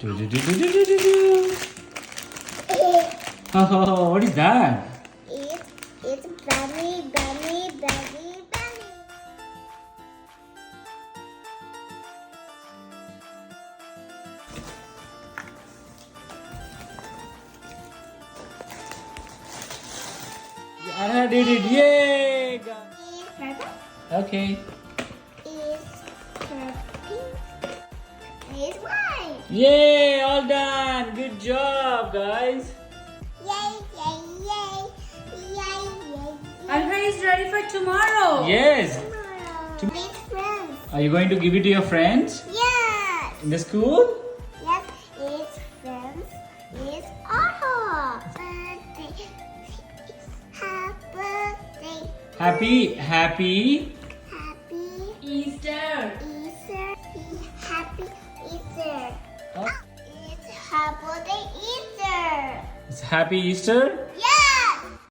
Do, do, do, do, do, do, do, do. Oh, what is that? It's bunny, bunny, bunny, bunny. Arha did it. Yay! It's purple. Okay. It's pink. It's white. Yay! All done. Good job, guys. Yay, yay, yay. Yay, yay, Arha is ready for tomorrow. Yes. Tomorrow. It's friends. Are you going to give it to your friends Yes. in the school? Yes, it's friends. It's Arha. Birthday. Happy birthday. Happy. Happy Easter. Easter. Happy Easter. Oh, It's happy Easter. it's Happy Easter. Yes.